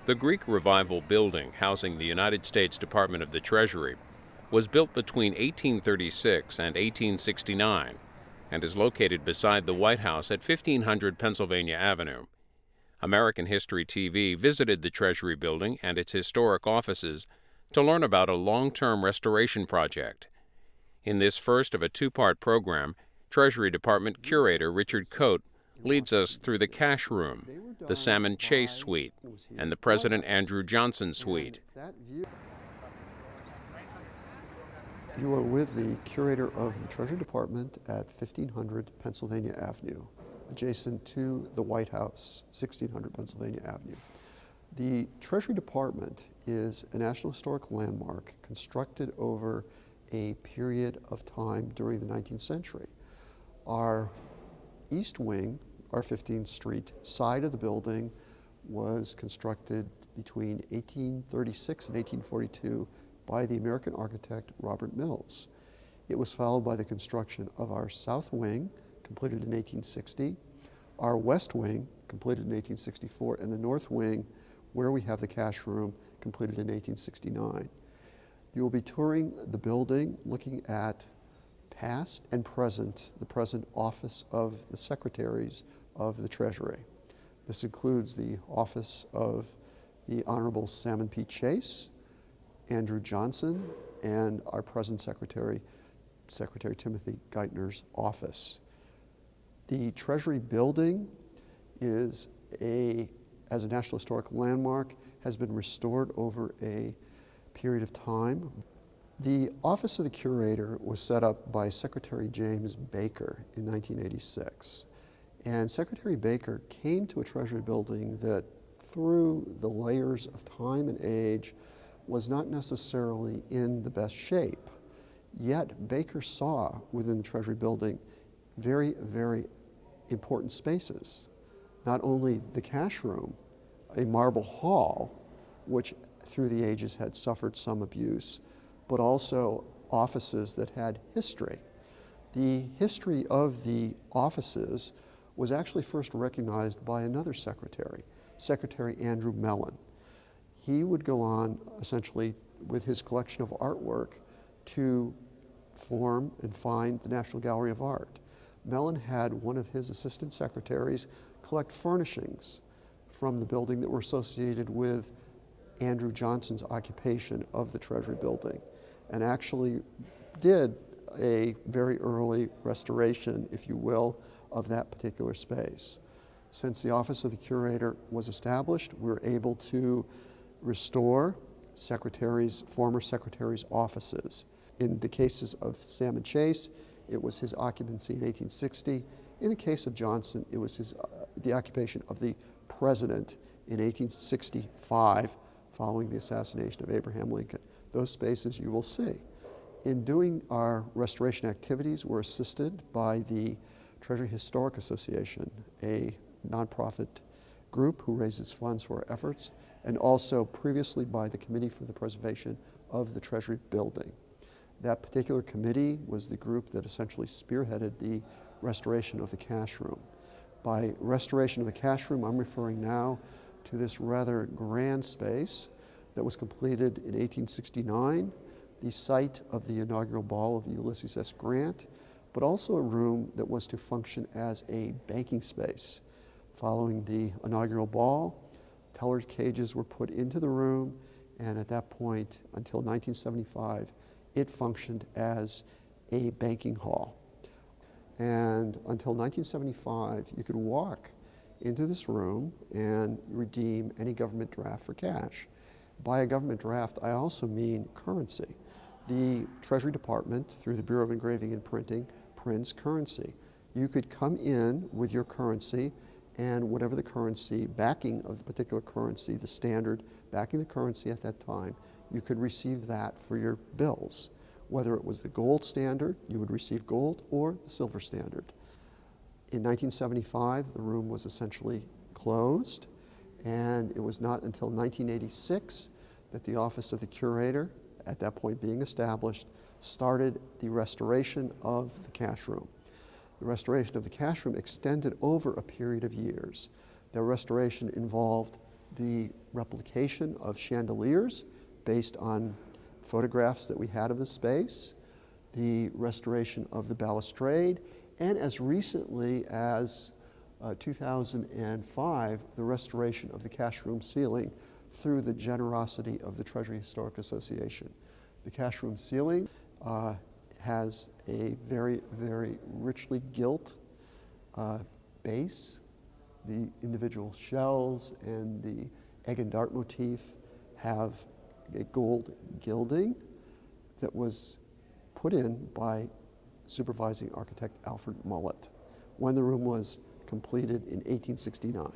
The Greek Revival building housing the United States Department of the Treasury was built between 1836 and 1869 and is located beside the White House at 1500 Pennsylvania Avenue. American History TV visited the Treasury building and its historic offices to learn about a long-term restoration project. In this first of a two-part program, Treasury Department Curator Richard Cote leads us through the cash room, the Salmon Chase suite, and the President Andrew Johnson suite. You are with the Curator of the Treasury Department at 1500 Pennsylvania Avenue, adjacent to the White House, 1600 Pennsylvania Avenue. The Treasury Department is a National Historic Landmark constructed over a period of time during the 19th century. Our east wing, our 15th Street side of the building, was constructed between 1836 and 1842 by the American architect Robert Mills. It was followed by the construction of our south wing, completed in 1860, our west wing, completed in 1864, and the north wing, where we have the cash room, completed in 1869. You will be touring the building, looking at past and present, the present office of the secretaries of the Treasury. This includes the office of the Honorable Salmon P. Chase, Andrew Johnson, and our present Secretary, Secretary Timothy Geithner's office. The Treasury building is as a National Historic Landmark, has been restored over a period of time. The Office of the Curator was set up by Secretary James Baker in 1986. And Secretary Baker came to a Treasury building that, through the layers of time and age, was not necessarily in the best shape. Yet Baker saw within the Treasury building very, very important spaces. Not only the cash room, a marble hall, which through the ages had suffered some abuse, but also offices that had history. The history of the offices was actually first recognized by another secretary, Secretary Andrew Mellon. He would go on, essentially, with his collection of artwork to form and find the National Gallery of Art. Mellon had one of his assistant secretaries collect furnishings from the building that were associated with Andrew Johnson's occupation of the Treasury building, and actually did a very early restoration, if you will, of that particular space. Since the Office of the Curator was established, we were able to restore former secretaries' offices. In the cases of Salmon Chase, it was his occupancy in 1860. In the case of Johnson, it was the occupation of the president in 1865, following the assassination of Abraham Lincoln. Those spaces you will see. In doing our restoration activities, we're assisted by the Treasury Historic Association, a nonprofit group who raises funds for our efforts, and also previously by the Committee for the Preservation of the Treasury Building. That particular committee was the group that essentially spearheaded the restoration of the cash room. By restoration of the cash room, I'm referring now to this rather grand space that was completed in 1869, the site of the inaugural ball of Ulysses S. Grant, but also a room that was to function as a banking space. Following the inaugural ball, teller cages were put into the room, and at that point, until 1975, it functioned as a banking hall. And until 1975, you could walk into this room and redeem any government draft for cash. By a government draft, I also mean currency. The Treasury Department, through the Bureau of Engraving and Printing, prints currency. You could come in with your currency, and whatever the currency, backing of the particular currency, the standard backing the currency at that time, you could receive that for your bills. Whether it was the gold standard, you would receive gold, or the silver standard. In 1975, the room was essentially closed, and it was not until 1986 that the Office of the Curator, at that point being established, started the restoration of the cash room. The restoration of the cash room extended over a period of years. The restoration involved the replication of chandeliers based on photographs that we had of the space, the restoration of the balustrade, and as recently as 2005, the restoration of the cash room ceiling through the generosity of the Treasury Historic Association. The cash room ceiling has a very, very richly gilt base. The individual shells and the egg and dart motif have a gold gilding that was put in by supervising architect Alfred Mullett when the room was completed in 1869.